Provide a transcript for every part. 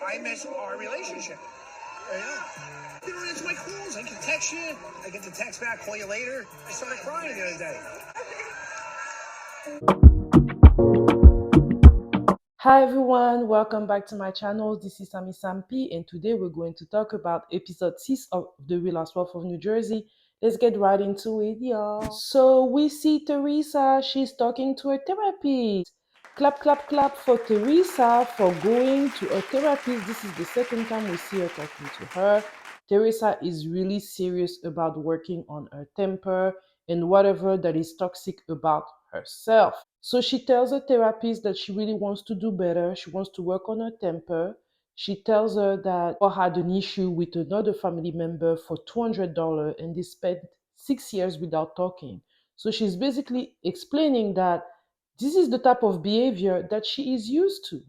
I miss our relationship. You don't answer my calls. I can text you. I get the text back, call you later. I started crying the other day. Hi everyone, welcome back to my channel. This is Sami Sampi, and today we're going to talk about episode 6 of The Real Housewives of New Jersey. Let's get right into it, y'all. So we see Teresa, she's talking to a therapist. Clap, clap, clap for Teresa for going to a therapist. This is the second time we see her talking to her. Teresa is really serious about working on her temper and whatever that is toxic about herself. So she tells her therapist that she really wants to do better. She wants to work on her temper. She tells her that Paule had an issue with another family member for $200 and they spent 6 years without talking. So she's basically explaining that this is the type of behavior that she is used to.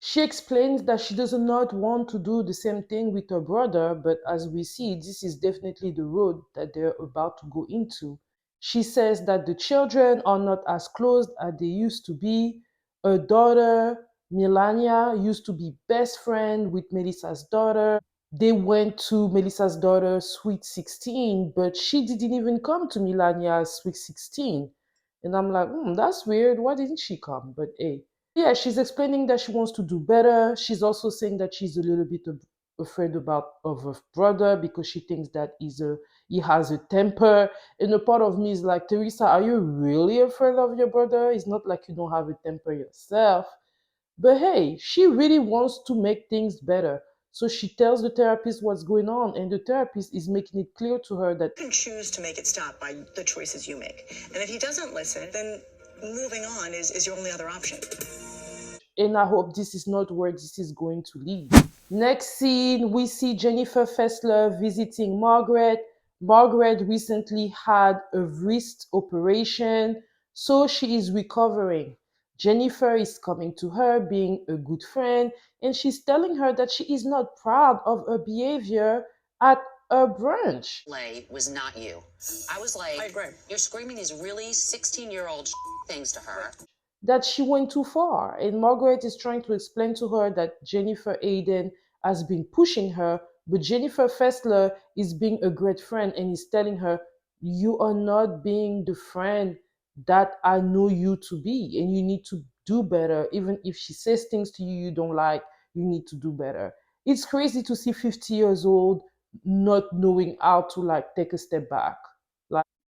She explains that she does not want to do the same thing with her brother, but as we see, this is definitely the road that they're about to go into. She says that the children are not as close as they used to be. Her daughter, Melania, used to be best friend with Melissa's daughter. They went to Melissa's daughter's Sweet 16, but she didn't even come to Melania's Sweet 16. And I'm like, that's weird. Why didn't she come? But hey. Yeah, she's explaining that she wants to do better. She's also saying that she's a little bit afraid of her brother because she thinks that he has a temper. And a part of me is like, Teresa, are you really afraid of your brother? It's not like you don't have a temper yourself. But hey, she really wants to make things better. So she tells the therapist what's going on, and the therapist is making it clear to her that you can choose to make it stop by the choices you make. And if he doesn't listen, then moving on is your only other option. And I hope this is not where this is going to lead. Next scene, we see Jennifer Fessler visiting Margaret. Margaret recently had a wrist operation, so she is recovering. Jennifer is coming to her, being a good friend, and she's telling her that she is not proud of her behavior at a brunch. Was not you. I was like, I agree. You're screaming these really 16-year-old things to her. That she went too far. And Margaret is trying to explain to her that Jennifer Aydin has been pushing her, but Jennifer Fessler is being a great friend and is telling her, you are not being the friend that I know you to be, and you need to do better. Even if she says things to you you don't like, you need to do better. It's crazy to see 50 years old not knowing how to like take a step back.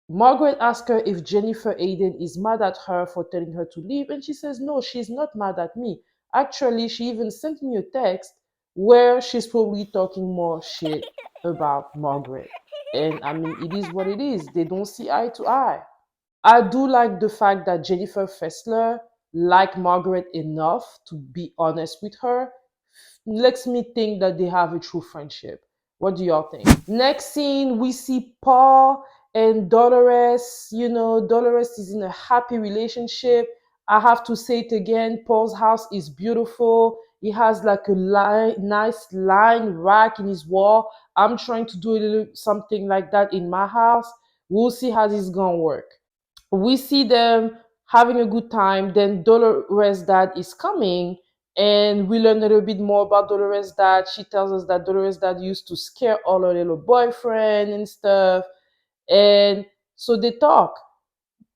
Margaret asks her if Jennifer Aydin is mad at her for telling her to leave, and she says no, she's not mad at me. Actually, she even sent me a text where she's probably talking more shit about Margaret. And I mean, it is what it is. They don't see eye to eye. I do like the fact that Jennifer Fessler liked Margaret enough to be honest with her. Lets me think that they have a true friendship. What do y'all think? Next scene, we see Paul and Dolores. You know, Dolores is in a happy relationship. I have to say it again, Paul's house is beautiful. He has like a nice line rack in his wall. I'm trying to do a little something like that in my house. We'll see how this is gonna work. We see them having a good time. Then Dolores' dad is coming, and we learn a little bit more about Dolores' dad. She tells us that Dolores' dad used to scare all her little boyfriend and stuff. And so they talk.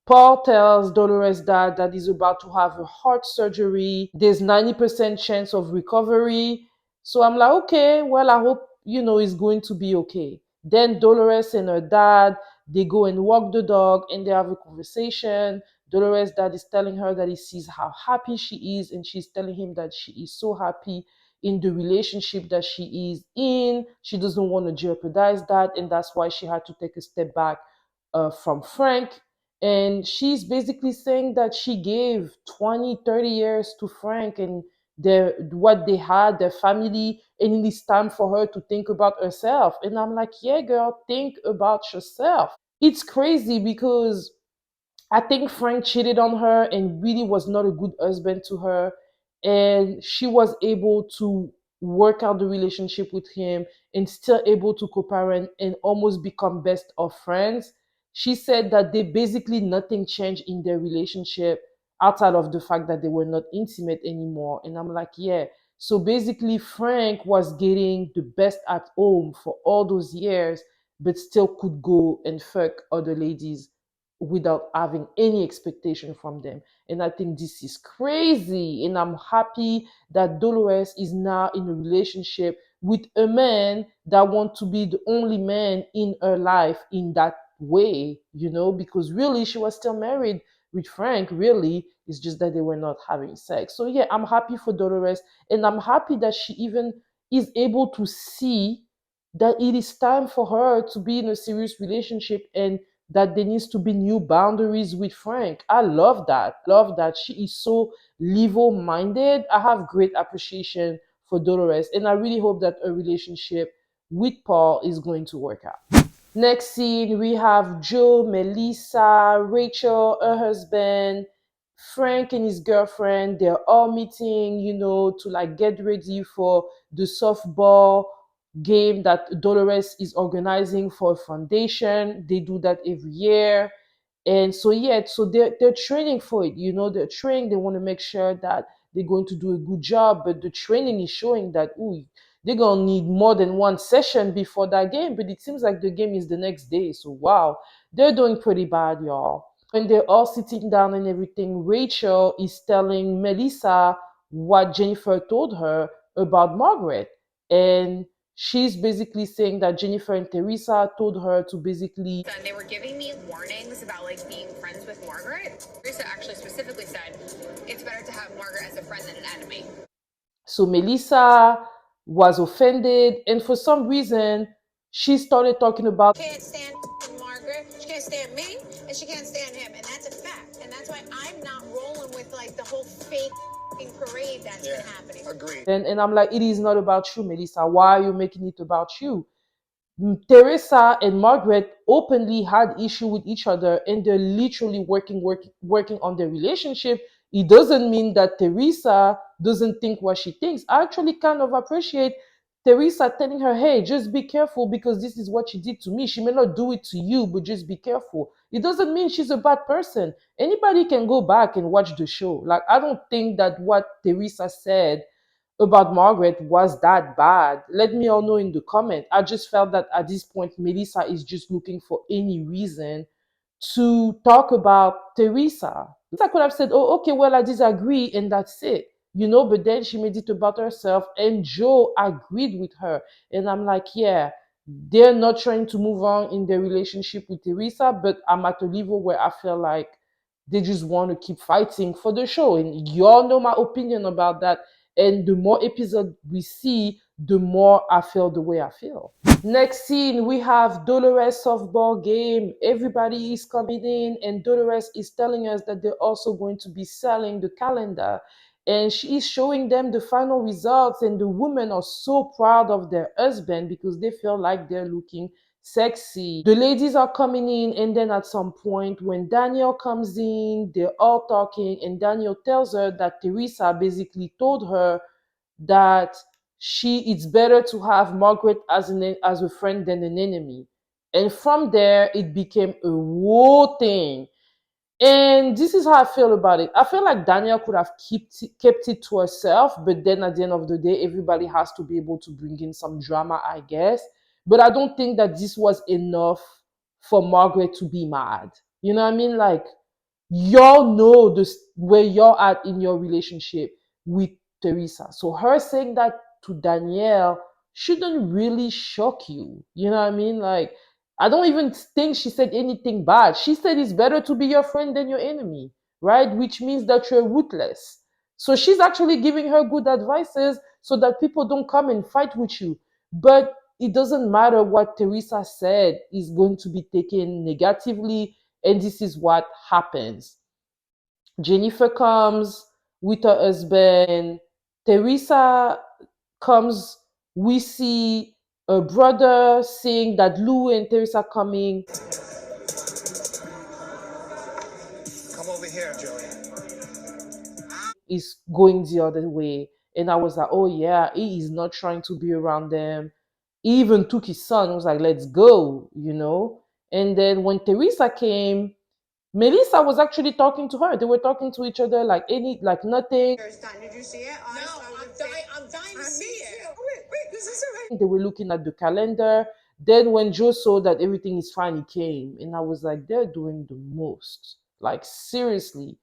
Paul tells Dolores' dad that he's about to have a heart surgery. There's 90% chance of recovery. So I'm like, okay, well, I hope, it's going to be okay. Then Dolores and her dad, they go and walk the dog and they have a conversation. Dolores' dad is telling her that he sees how happy she is, and she's telling him that she is so happy in the relationship that she is in. She doesn't want to jeopardize that, and that's why she had to take a step back from Franck. And she's basically saying that she gave 20, 30 years to Franck and what they had, their family, and it's time for her to think about herself. And I'm like, yeah, girl, think about yourself. It's crazy because I think Franck cheated on her and really was not a good husband to her. And she was able to work out the relationship with him and still able to co-parent and almost become best of friends. She said that they basically nothing changed in their relationship outside of the fact that they were not intimate anymore. And I'm like, yeah. So basically, Franck was getting the best at home for all those years, but still could go and fuck other ladies without having any expectation from them. And I think this is crazy. And I'm happy that Dolores is now in a relationship with a man that wants to be the only man in her life in that way, because really she was still married with Franck, really. It's just that they were not having sex. So yeah, I'm happy for Dolores, and I'm happy that she even is able to see that it is time for her to be in a serious relationship and that there needs to be new boundaries with Franck. I love that. Love that she is so level minded. I have great appreciation for Dolores, and I really hope that a relationship with Paul is going to work out. Next scene, we have Joe, Melissa, Rachel, her husband, Franck and his girlfriend. They're all meeting, to like get ready for the softball game that Dolores is organizing for a foundation. They do that every year. And so yeah, so they're training for it, they're training, they want to make sure that they're going to do a good job, but the training is showing that they're gonna need more than one session before that game, but it seems like the game is the next day. So wow, they're doing pretty bad, y'all. When they're all sitting down and everything, Rachel is telling Melissa what Jennifer told her about Margaret. And she's basically saying that Jennifer and Teresa told her to basically. And they were giving me warnings about like being friends with Margaret. Teresa actually specifically said it's better to have Margaret as a friend than an enemy. So Melissa was offended, and for some reason, she started talking about. Can't stand Margaret. She can't stand me, and she can't stand him, and that's a fact. And that's why I'm not rolling with like the whole fake parade that's been happening. Agreed. And I'm like, it is not about you, Melissa. Why are you making it about you? Teresa and Margaret openly had issue with each other, and they're literally working on their relationship. It doesn't mean that Teresa doesn't think what she thinks. I actually kind of appreciate Teresa telling her, hey, just be careful because this is what she did to me. She may not do it to you, but just be careful. It doesn't mean she's a bad person. Anybody can go back and watch the show. Like, I don't think that what Teresa said about Margaret was that bad. Let me all know in the comment. I just felt that at this point, Melissa is just looking for any reason to talk about Teresa. I could have said, oh, okay, well, I disagree, and that's it. But then she made it about herself, and Joe agreed with her. And I'm like, yeah, they're not trying to move on in their relationship with Teresa, but I'm at a level where I feel like they just want to keep fighting for the show. And y'all know my opinion about that. And the more episodes we see, the more I feel the way I feel. Next scene, we have Dolores softball game. Everybody is coming in, and Dolores is telling us that they're also going to be selling the calendar. And she is showing them the final results, and the women are so proud of their husband because they feel like they're looking sexy. The ladies are coming in, and then at some point when Daniel comes in, they're all talking, and Daniel tells her that Teresa basically told her that it's better to have Margaret as a friend than an enemy. And from there it became a whole thing. And this is how I feel about it. I feel like Daniel could have kept it to herself, but then at the end of the day, everybody has to be able to bring in some drama, I guess. But I don't think that this was enough for Margaret to be mad. You know what I mean? Like, y'all know this where you're at in your relationship with Teresa. So her saying that to Danielle shouldn't really shock you. You know what I mean? Like, I don't even think she said anything bad. She said it's better to be your friend than your enemy, right? Which means that you're ruthless. So she's actually giving her good advices so that people don't come and fight with you. But it doesn't matter what Teresa said is going to be taken negatively, and this is what happens. Jennifer comes with her husband. Teresa comes. We see a brother saying that Lou and Teresa coming. Come over here, Joey. Is going the other way. And I was like, oh yeah, he is not trying to be around them. He even took his son. I was like, let's go. And then when Teresa came, Melissa was actually talking to her. They were talking to each other like nothing. Did you see it? No, I'm dying to see it. Wait, this is amazing. They were looking at the calendar. Then when Joe saw that everything is fine, he came. And I was like, they're doing the most. Like, seriously,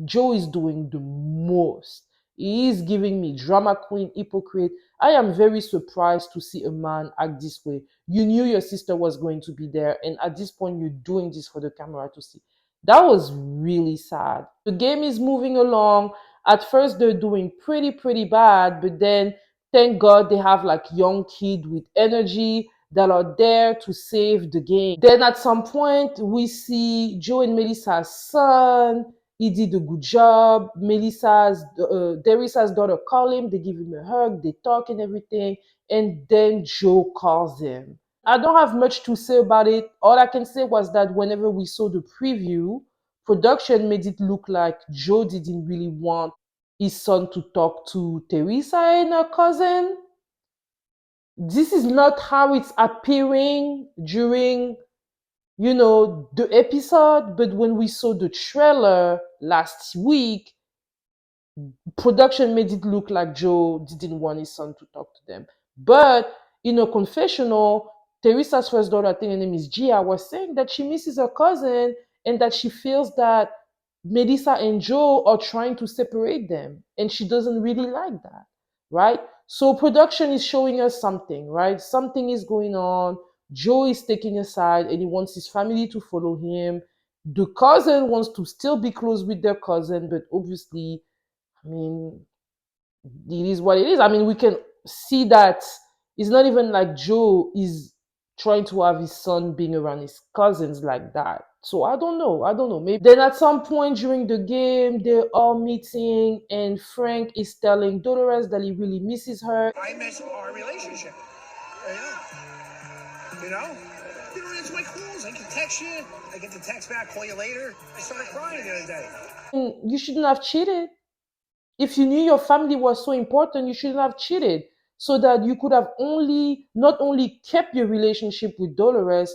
Joe is doing the most. He is giving me drama queen, hypocrite. I am very surprised to see a man act this way. You knew your sister was going to be there, and at this point, you're doing this for the camera to see. That was really sad. The game is moving along. At first, they're doing pretty bad, but then thank God they have like young kids with energy that are there to save the game. Then at some point, we see Joe and Melissa's son. He did a good job. Teresa's daughter call him. They give him a hug. They talk and everything. And then Joe calls him. I don't have much to say about it. All I can say was that whenever we saw the preview, production made it look like Joe didn't really want his son to talk to Teresa and her cousin. This is not how it's appearing during, the episode, but when we saw the trailer last week, production made it look like Joe didn't want his son to talk to them. But in a confessional, Teresa's first daughter, I think her name is Gia, was saying that she misses her cousin and that she feels that Melissa and Joe are trying to separate them. And she doesn't really like that, right? So production is showing us something, right? Something is going on. Joe is taking a side and he wants his family to follow him. The cousin wants to still be close with their cousin, but obviously, I mean, it is what it is. I mean, we can see that it's not even like Joe is trying to have his son being around his cousins like that. So I don't know. I don't know. Maybe then at some point during the game, they're all meeting, and Franck is telling Dolores that he really misses her. I miss our relationship. Yeah. You know? You don't answer my calls. I can text you. I get the text back, call you later. I started crying the other day. And you shouldn't have cheated. If you knew your family was so important, you shouldn't have cheated. So that you could have not only kept your relationship with Dolores,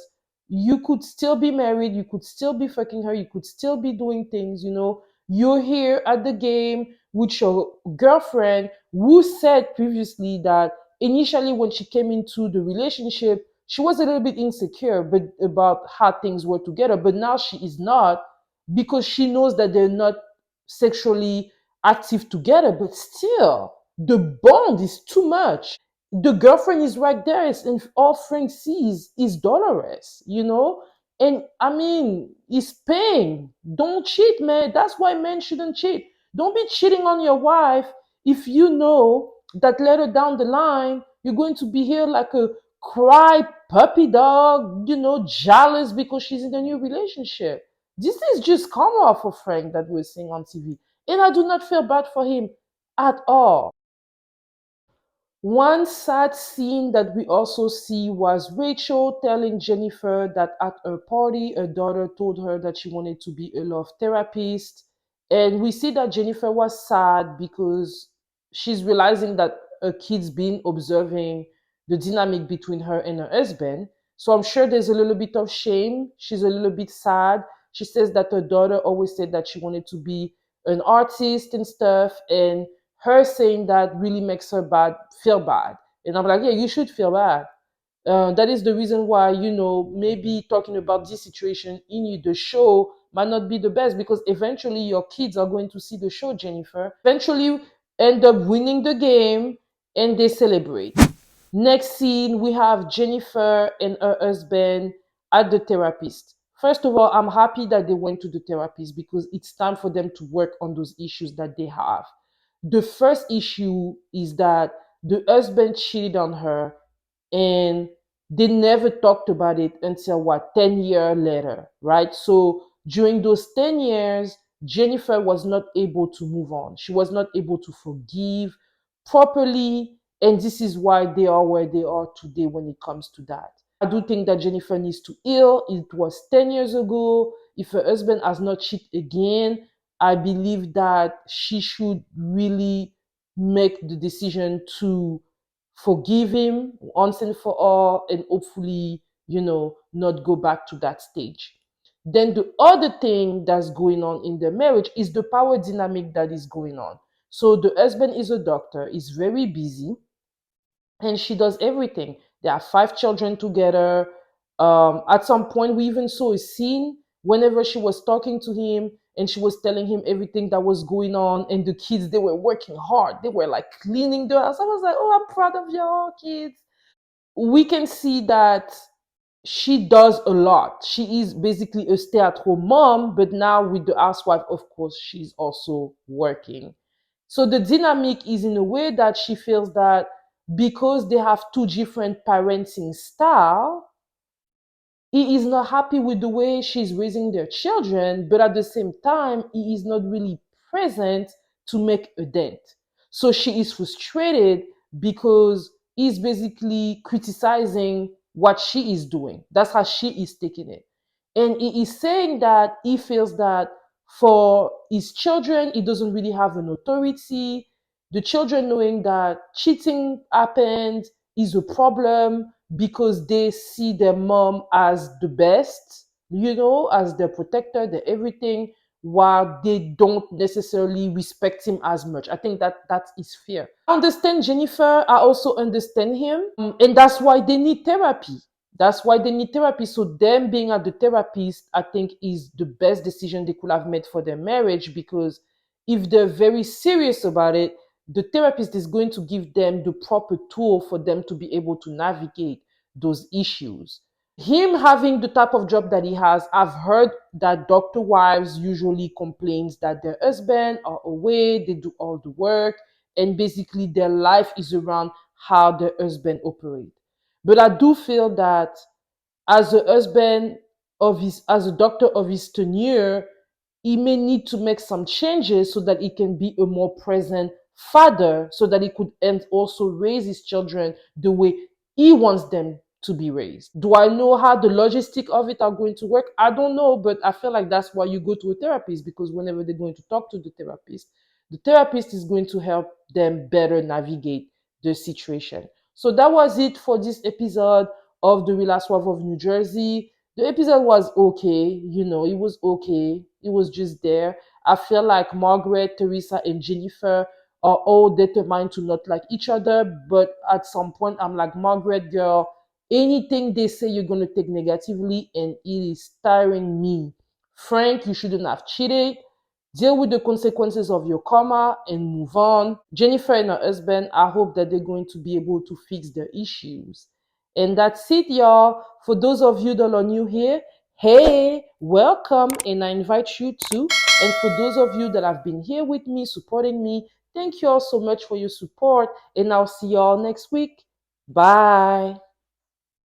you could still be married, you could still be fucking her, you could still be doing things. You're here at the game with your girlfriend who said previously that initially when she came into the relationship, she was a little bit insecure but about how things were together. But now she is not, because she knows that they're not sexually active together, but still the bond is too much. The girlfriend is right there, and all Frank sees is Dolores. And I mean, he's paying. Don't cheat, man. That's why men shouldn't cheat. Don't be cheating on your wife if you know that later down the line you're going to be here like a cry puppy dog, jealous because she's in a new relationship. This is just karma for Frank that we're seeing on TV. And I do not feel bad for him at all. One sad scene that we also see was Rachel telling Jennifer that at her party, her daughter told her that she wanted to be a love therapist. And we see that Jennifer was sad because she's realizing that her kid's been observing the dynamic between her and her husband. So I'm sure there's a little bit of shame. She's a little bit sad. She says that her daughter always said that she wanted to be an artist and stuff. And her saying that really makes her feel bad. And I'm like, yeah, you should feel bad. That is the reason why, maybe talking about this situation in the show might not be the best, because eventually your kids are going to see the show, Jennifer. Eventually end up winning the game and they celebrate. Next scene, we have Jennifer and her husband at the therapist. First of all, I'm happy that they went to the therapist because it's time for them to work on those issues that they have. The first issue is that the husband cheated on her and they never talked about it until 10 years later, right? So during those 10 years, Jennifer was not able to move on. She was not able to forgive properly. And this is why they are where they are today when it comes to that. I do think that Jennifer needs to heal. It was 10 years ago. If her husband has not cheated again, I believe that she should really make the decision to forgive him once and for all, and hopefully, not go back to that stage. Then the other thing that's going on in the marriage is the power dynamic that is going on. So the husband is a doctor, is very busy, and she does everything. They have 5 children together. At some point, we even saw a scene whenever she was talking to him and she was telling him everything that was going on. And the kids, they were working hard. They were like cleaning the house. I was like, oh, I'm proud of your kids. We can see that she does a lot. She is basically a stay-at-home mom, but now with the housewife, of course, she's also working. So the dynamic is in a way that she feels that because they have two different parenting style, he is not happy with the way she's raising their children, but at the same time, he is not really present to make a dent. So she is frustrated because he's basically criticizing what she is doing. That's how she is taking it. And he is saying that he feels that for his children, he doesn't really have an authority. The children knowing that cheating happened is a problem because they see their mom as the best, as their protector, their everything, while they don't necessarily respect him as much. I think that is fair. I understand Jennifer. I also understand him. And that's why they need therapy. That's why they need therapy. So them being at the therapist, I think, is the best decision they could have made for their marriage, because if they're very serious about it, the therapist is going to give them the proper tool for them to be able to navigate those issues. Him having the type of job that he has, I've heard that doctor wives usually complains that their husband are away, they do all the work, and basically their life is around how their husband operate. But I do feel that as a husband as a doctor of his tenure, he may need to make some changes so that he can be a more present father, so that he could and also raise his children the way he wants them to be raised. Do I know how the logistic of it are going to work? I don't know, but I feel like that's why you go to a therapist, because whenever they're going to talk to the therapist is going to help them better navigate the situation. So that was it for this episode of the Real Housewives of New Jersey. The episode was okay, it was okay. It was just there. I feel like Margaret, Teresa, and Jennifer are all determined to not like each other, but at some point, I'm like, Margaret, girl, anything they say you're going to take negatively, and it is tiring me. Franck, you shouldn't have cheated. Deal with the consequences of your karma and move on. Jennifer and her husband, I hope that they're going to be able to fix their issues. And that's it, y'all. For those of you that are new here, hey, welcome, and I invite you to. And for those of you that have been here with me, supporting me, thank you all so much for your support, and I'll see y'all next week. Bye.